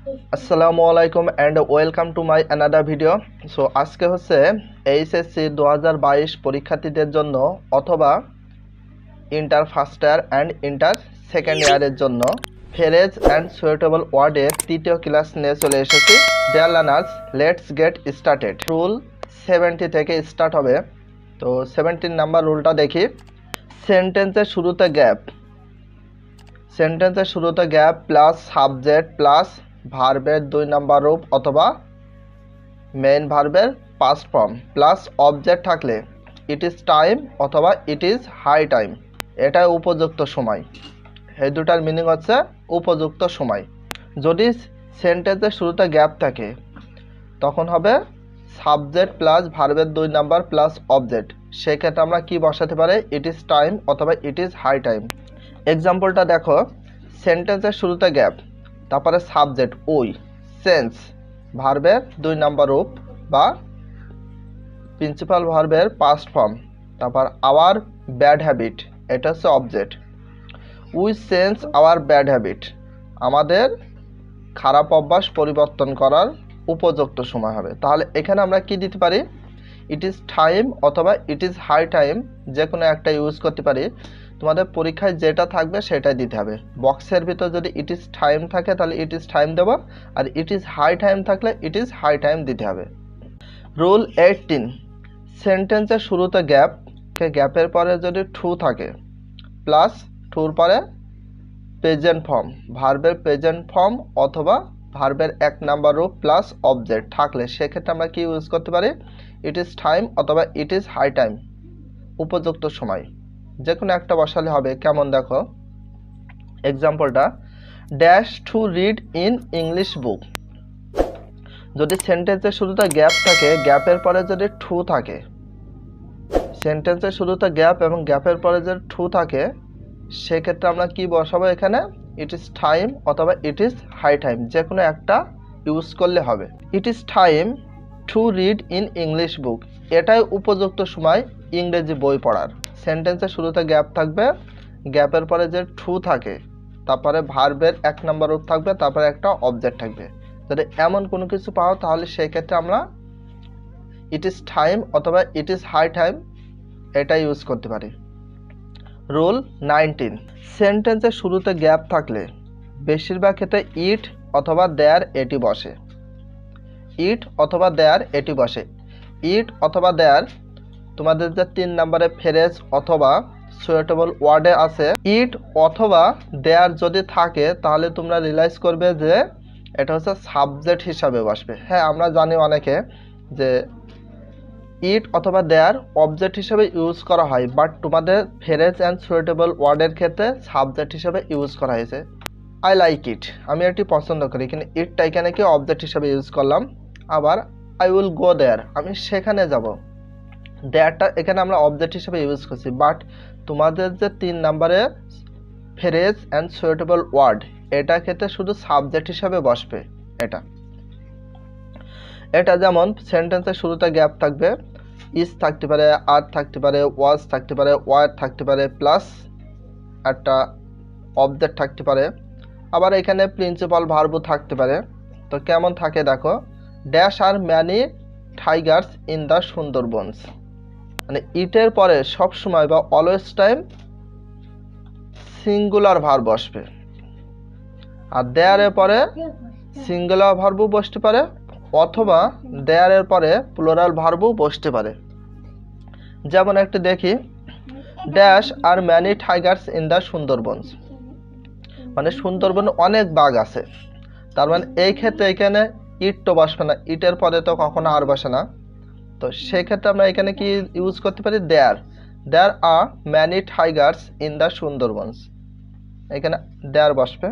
আসসালামু আলাইকুম and welcome to my another video. So আজকে হচ্ছে এইচএসসি 2022 পরীক্ষার্থীদের জন্য অথবা inter first year and inter second ইয়ারের জন্য ফ্রেজ অ্যান্ড সুইটেবল ওয়ার্ডের তৃতীয় ক্লাস নিয়ে চলে এসেছি। Dear learners, let's get started. Rule 70 থেকে স্টার্ট হবে। তো 17 নাম্বার রুলটা দেখি। সেন্টেন্সের শুরুতে গ্যাপ প্লাস সাবজেক্ট প্লাস ভার্বের 2 নাম্বার রূপ অথবা মেইন ভার্বের পাস্ট ফর্ম প্লাস অবজেক্ট থাকলে ইট ইজ টাইম অথবা ইট ইজ হাই টাইম, এটাই উপযুক্ত সময়। এই দুটার মিনিং হচ্ছে উপযুক্ত সময়। যদি সেন্টেন্সের শুরুতে গ্যাপ থাকে তখন হবে সাবজেক্ট প্লাস ভার্বের 2 নাম্বার প্লাস অবজেক্ট। সেক্ষেত্রে আমরা কি বসাতে পারি? ইট ইজ টাইম অথবা ইট ইজ হাই টাইম। এক্সাম্পলটা দেখো, সেন্টেন্সের শুরুতে গ্যাপ, তারপরে সাবজেক্ট ওই, সেন্স ভার্বের 2 নাম্বার রূপ বা প্রিন্সিপাল ভার্বের পাস্ট ফর্ম, তারপর আওয়ার ব্যাড হ্যাবিট, এটা হচ্ছে object. We sense our bad habit, আমাদের খারাপ অভ্যাস পরিবর্তন করার উপযুক্ত সময় হবে। তাহলে এখানে আমরা কি দিতে পারি? ইট ইজ টাইম অথবা ইট ইজ হাই টাইম, যে কোনো একটা ইউজ করতে পারি। তোমাদের পরীক্ষায় যেটা থাকবে সেটাই দিতে হবে। বক্সের ভিতর যদি ইট ইজ টাইম থাকে তাহলে ইট ইজ টাইম দেবো, আর ইট ইজ হাই টাইম থাকলে ইট ইজ হাই টাইম দিতে হবে। রুল 18, সেন্টেন্সের শুরুতে গ্যাপের পরে যদি টু থাকে প্লাস টুর পরে প্রেজেন্ট ফর্ম, ভার্বের প্রেজেন্ট ফর্ম অথবা ভার্বের 1 নাম্বার রূপ প্লাস অবজেক্ট থাকলে সেক্ষেত্রে আমরা কি ইউজ করতে পারি? ইট ইজ টাইম অথবা ইট ইজ হাই টাইম, উপযুক্ত সময়, যে কোনো একটা বসালে হবে। কেমন দেখো এক্সাম্পলটা, dash to read in English book. যদি সেন্টেন্সের শুরুতে গ্যাপ থাকে, গ্যাপের পরে যদি টু থাকে, সেন্টেন্সের শুরুতে গ্যাপ এবং গ্যাপের পরে যদি টু থাকে সেক্ষেত্রে আমরা কি বসাবো? এখানে ইট ইজ টাইম অথবা ইট ইজ হাই টাইম, যে কোনো একটা ইউজ করলে হবে। It is time to read in English বুক, এটাই উপযুক্ত সময় ইংরেজি বই পড়ার। সেন্টেন্সের শুরুতে গ্যাপ থাকবে, গ্যাপের পরে যে টু থাকে, তারপরে ভার্বের 1 নাম্বার রূপ থাকবে, তারপরে একটা অবজেক্ট থাকবে। যদি এমন কোনো কিছু পাও তাহলে সেই ক্ষেত্রে আমরা ইট ইজ টাইম অথবা ইট ইজ হাই টাইম এটা ইউজ করতে পারি। রুল 19, সেন্টেন্সের শুরুতে গ্যাপ থাকলে বেশিরভাগ ক্ষেত্রে ইট অথবা দেয়ার এটি বসে। ইট অথবা দেয়ার এটি বসে। ইট অথবা দেয়ার তোমাদের যে 3 নম্বরে ফ্রেজ অথবা সুইটেবল ওয়ার্ডে আছে, ইট অথবা দেয়ার যদি থাকে তাহলে তোমরা রিয়েলাইজ করবে যে এটা হচ্ছে সাবজেক্ট হিসাবে বসবে। হ্যাঁ, আমরা জানি অনেকে যে ইট অথবা দেয়ার অবজেক্ট হিসেবে ইউজ করা হয়, বাট তোমাদের ফ্রেজ অ্যান্ড সুইটেবল ওয়ার্ডের ক্ষেত্রে সাবজেক্ট হিসেবে ইউজ করা হয়েছে। আই লাইক ইট, আমি এটি পছন্দ করি, কিন্তু ইটটা এখানে কি অবজেক্ট হিসেবে ইউজ করলাম। আবার আই উইল গো দেয়ার, আমি সেখানে যাব, দেয়ারটা এখানে আমরা অবজেক্ট হিসেবে ইউজ করছি, বাট তোমাদের যে 3 নম্বরে ফ্রেজ অ্যান্ড সুইটেবল ওয়ার্ড, এটা ক্ষেত্রে শুধু সাবজেক্ট হিসেবে বসবে। এটা যেমন সেন্টেন্সের শুরুতে গ্যাপ থাকবে, ইজ থাকতে পারে, আর থাকতে পারে, ওয়াজ থাকতে পারে, ওয়ার থাকতে পারে, প্লাস একটা অবজেক্ট থাকতে পারে। আবার এখানে প্রিন্সিপাল ভার্বও থাকতে পারে। তো কেমন থাকে দেখো, dash are many tigers in the Sundarbans, মানে ইটের পরে সবসময় বা অলওয়েজ টাইম সিঙ্গুলার ভার্ব বসবে, আর দেয়ারের পরে সিঙ্গুলার ভার্বও বসতে পারে অথবা দেয়ারের পরে প্লুরাল ভার্বও বসতে পারে। যেমন একটু দেখি, dash are many tigers in the Sundarbans, মানে সুন্দরবনে অনেক বাঘ আছে। তার মানে এই ক্ষেত্রে এখানে ইট তো বসবে না, ইটের পরে তো কখনো আর বসে না। তো সেই ক্ষেত্রে আমরা এখানে কি ইউজ করতে পারি? There are many tigers in the Sundarbans, এখানে দেয়ার বসবে।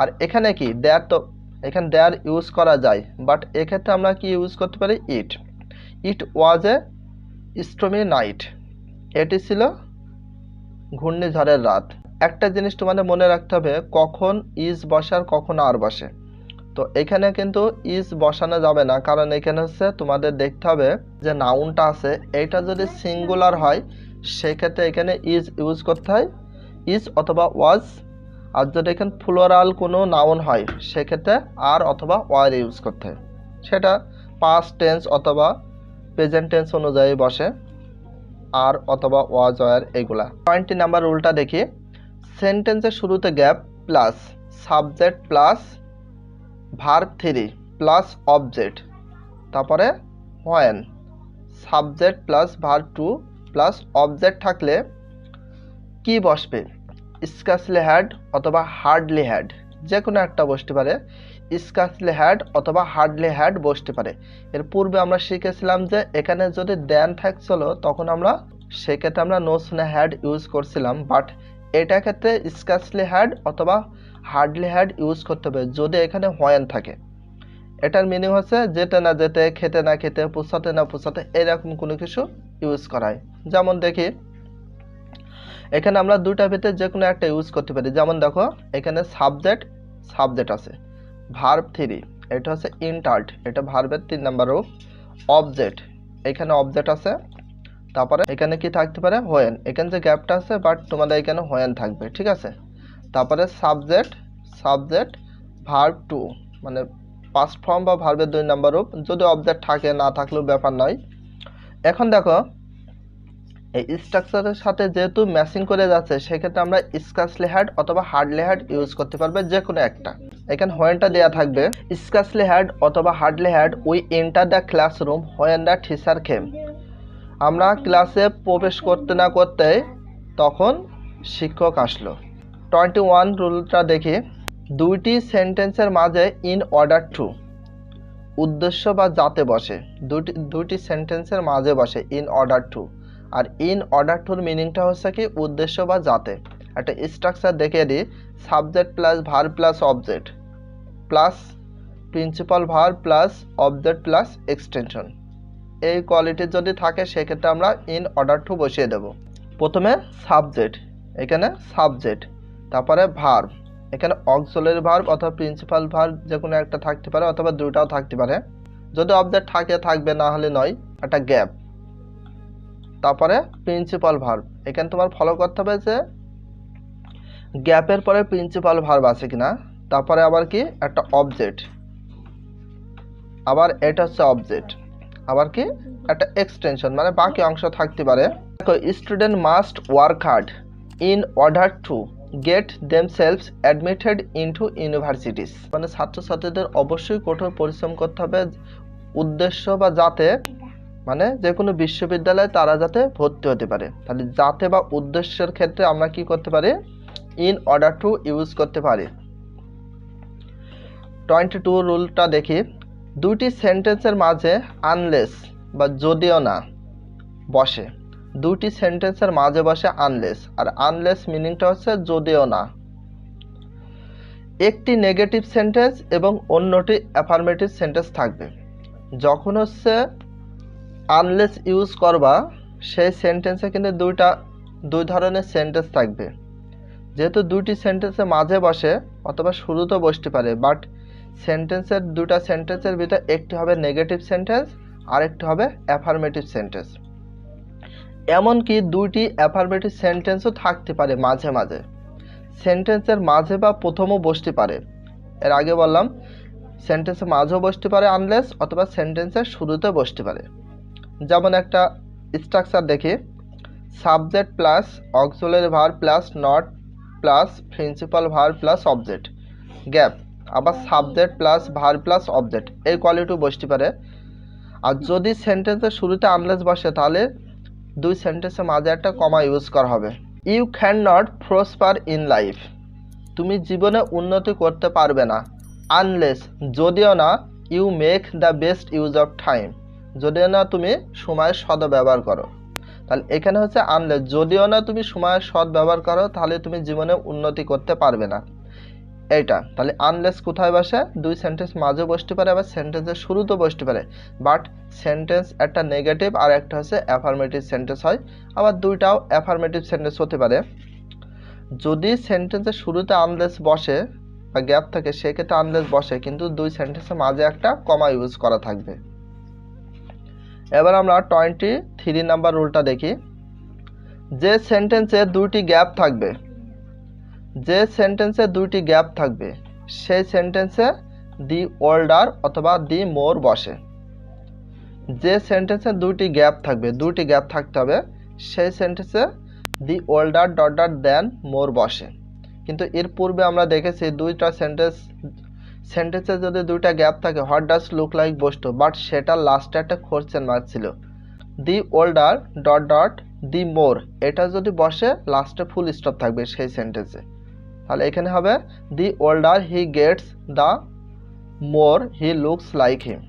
আর এখানে কি দেয়ার, তো এখানে দেয়ার ইউজ করা যায়, বাট এক্ষেত্রে আমরা কি ইউজ করতে পারি? ইট ওয়াজ এ স্টর্মি নাইট, এটি ছিল ঘূর্ণিঝড়ের রাত। একটা জিনিস তোমাদের মনে রাখতে হবে, কখন ইজ বসে আর কখন আর বসে। তো এখানে কিন্তু ইজ বসানো যাবে না, কারণ এখানে হচ্ছে তোমাদের দেখতে হবে যে নাউনটা আছে এইটা যদি সিঙ্গুলার হয় সেক্ষেত্রে এখানে ইজ ইউজ করতে হয়, ইজ অথবা ওয়াজ। আর যদি এখানে প্লুরাল কোনো নাউন হয় সেক্ষেত্রে আর অথবা ওয়ার ইউজ করতে হয়, সেটা পাস্ট টেন্স অথবা প্রেজেন্ট টেন্স অনুযায়ী বসে আর অথবা ওয়াজ ওয়ার এইগুলা। 20 নাম্বার রুলটা দেখি। সেন্টেন্সের শুরুতে gap plus subject plus verb 3 plus object, তারপরে when subject plus verb 2 plus object থাকলে কি বসবে? স্কার্সলি হ্যাড অথবা হার্ডলি হ্যাড, যে কোনো একটা বসতে পারে। স্কার্সলি হ্যাড অথবা হার্ডলি হ্যাড বসতে পারে। এর পূর্বে আমরা শিখেছিলাম যে এখানে যদি দেন থাকছিল তখন আমরা সেক্ষেত্রে আমরা নো শুনে হ্যাড ইউজ করছিলাম, বাট এটা ক্ষেত্রে স্কার্সলি হ্যাড অথবা হার্ডলি হ্যাড ইউজ করতে হবে যদি এখানে হোয়েন থাকে। এটার মিনিং হচ্ছে যেতে না যেতে, খেতে না খেতে, পোষাতে না পোষাতে, এরকম কোনো কিছু ইউজ করায়। যেমন দেখি এখানে আমরা দুইটা ভিতরে যে কোনো একটা ইউজ করতে পারি। যেমন দেখো এখানে সাবজেক্ট আছে, ভার্ব 3 এটা হচ্ছে ইন্টার্ড, এটা ভার্বের 3 নাম্বার রূপ। অবজেক্ট, এখানে অবজেক্ট আছে, তারপরে এখানে কি থাকতে পারে? হোয়েন। এখানে যে গ্যাপটা আছে বাট তোমাদের এখানে হোয়েন থাকবে, ঠিক আছে। তারপরে সাবজেক্ট ভার্ব 2 মানে পাস্ট ফর্ম বা ভার্বের 2 নাম্বার রূপ, যদি অবজেক্ট থাকে না থাকলেও ব্যাপার নয়। এখন দেখো এই স্ট্রাকচারের সাথে যেহেতু ম্যাচিং করে যাচ্ছে সেক্ষেত্রে আমরা স্কার্সলি হ্যাড অথবা হার্ডলি হ্যাড ইউজ করতে পারবে যে কোনো একটা। এখানে হোয়েনটা দেওয়া থাকবে স্কার্সলি হ্যাড অথবা hardly had we enter the classroom when the teacher came. আমরা ক্লাসে প্রবেশ করতে না করতে তখন শিক্ষক আসলো। 21 রুলটা দেখি। দুইটি সেন্টেন্সের মাঝে ইন অর্ডার টু উদ্দেশ্য বা যাতে বসে, দুইটি সেন্টেন্সের মাঝে বসে ইন অর্ডার টু। আর ইন অর্ডার টুর মিনিংটা হচ্ছে কি উদ্দেশ্য বা যাতে। একটা স্ট্রাকচার দেখিয়ে দিই। Subject plus verb plus object plus principal verb plus object plus extension, এই কোয়ালিটি যদি থাকে সেক্ষেত্রে আমরা ইন অর্ডার টু বসিয়ে দেব। প্রথমে সাবজেক্ট, এখানে সাবজেক্ট, তারপরে ভার্ব, এখানে অক্সিলারি ভার্ব অথবা প্রিন্সিপাল ভার্ব যে কোনো একটা থাকতে পারে অথবা দুটাও থাকতে পারে। যদি অবজেক্ট থাকে থাকবে, না হলে নয়। একটা গ্যাপ, তারপরে প্রিন্সিপাল ভার্ব। এখানে তোমার ফলো করতে হবে যে গ্যাপের পরে প্রিন্সিপাল ভার্ব আছে কিনা। তারপরে আবার কি একটা অবজেক্ট, আবার এটা হচ্ছে অবজেক্ট, আবার কি একটা এক্সটেনশন, মানে বাকি অংশ থাকতে পারে। Student must work hard in order to get themselves admitted into universities, মানে ছাত্রছাত্রীদের অবশ্যই কঠোর পরিশ্রম করতে হবে উদ্দেশ্য বা যাতে, মানে যে কোনো বিশ্ববিদ্যালয়ে তারা যাতে ভর্তি হতে পারে। তাহলে যাতে বা উদ্দেশ্যের ক্ষেত্রে আমরা কি করতে পারি? ইন অর্ডার টু ইউজ করতে পারি। 22 রুলটা দেখি। দুইটি সেন্টেন্সের মাঝে আনলেস বা যদিও না বসে, দুইটি সেন্টেন্সের মাঝে বসে আনলেস, আর আনলেস মিনিংটা হচ্ছে যদিও না। একটি নেগেটিভ সেন্টেন্স এবং অন্যটি অ্যাফার্মেটিভ সেন্টেন্স থাকবে। যখন হচ্ছে আনলেস ইউজ করবা সেই সেন্টেন্সে কিন্তু দুই ধরনের সেন্টেন্স থাকবে। যেহেতু দুইটি সেন্টেন্সের মাঝে বসে অথবা শুরুতে বসতে পারে, বাট দুটা সেন্টেন্সের ভিতরে একটি হবে নেগেটিভ সেন্টেন্স আর একটি হবে অ্যাফার্মেটিভ সেন্টেন্স। এমনকি দুইটি অ্যাফার্মেটিভ সেন্টেন্সও থাকতে পারে মাঝে মাঝে, সেন্টেন্সের মাঝে বা প্রথমও বসতে পারে। এর আগে বললাম সেন্টেন্সের মাঝেও বসতে পারে আনলেস, অথবা সেন্টেন্সের শুরুতে বসতে পারে। যেমন একটা স্ট্রাকচার দেখি। Subject plus auxiliary verb plus not plus principal verb plus object, gap, আবার subject plus verb plus object, এই কোয়ালিটি বসতে পারে। আর যদি সেন্টেন্সের শুরুতে আনলেস বসে তাহলে দুই সেন্টেন্সের মাঝে একটা কমা ইউজ করা হবে। You can not prosper in life, তুমি জীবনে উন্নতি করতে পারবে না। আনলেস, যদিও না, you make the best use of time, যদিও না তুমি সময়ের সদ্ব্যবহার করো। তাহলে এখানে হচ্ছে আনলেস, যদিও না তুমি সময়ের সদ্ব্যবহার করো তাহলে তুমি জীবনে উন্নতি করতে পারবে না, এইটা। তাহলে আনলেস কোথায় বসে? দুই সেন্টেন্স মাঝে বসতে পারে, আবার সেন্টেন্সের শুরুতে বসতে পারে, বাট সেন্টেন্স একটা নেগেটিভ আর একটা হচ্ছে অ্যাফার্মেটিভ সেন্টেন্স হয়, আবার দুইটাও অ্যাফার্মেটিভ সেন্টেন্স হতে পারে। যদি সেন্টেন্সের শুরুতে আনলেস বসে বা গ্যাপ থাকে সেক্ষেত্রে আনলেস বসে, কিন্তু দুই সেন্টেন্সের মাঝে একটা কমা ইউজ করা থাকবে। এবার আমরা 23 নাম্বার রুলটা দেখি। যে সেন্টেন্সে দুইটি গ্যাপ থাকবে যে সেন্টেন্সে দুইটি গ্যাপ থাকবে সেই সেন্টেন্সে দি ওল্ডার অথবা দি মোর বসে। যে সেন্টেন্সে দুইটি গ্যাপ থাকতে হবে সেই সেন্টেন্সে দি ওল্ডার ডট ডট দেন মোর বসে। কিন্তু এর পূর্বে আমরা দেখেছি দুইটা সেন্টেন্সে যদি দুইটা গ্যাপ থাকে হোয়াট ডাজ লুক লাইক বসতো, বাট সেটা লাস্টে একটা কোয়েশ্চেন মার্ক ছিল। দি ওল্ডার ডট ডট দি মোর এটা যদি বসে লাস্টে ফুল স্টপ থাকবে সেই সেন্টেন্সে। তাহলে এখানে হবে the older he gets the more he looks like him.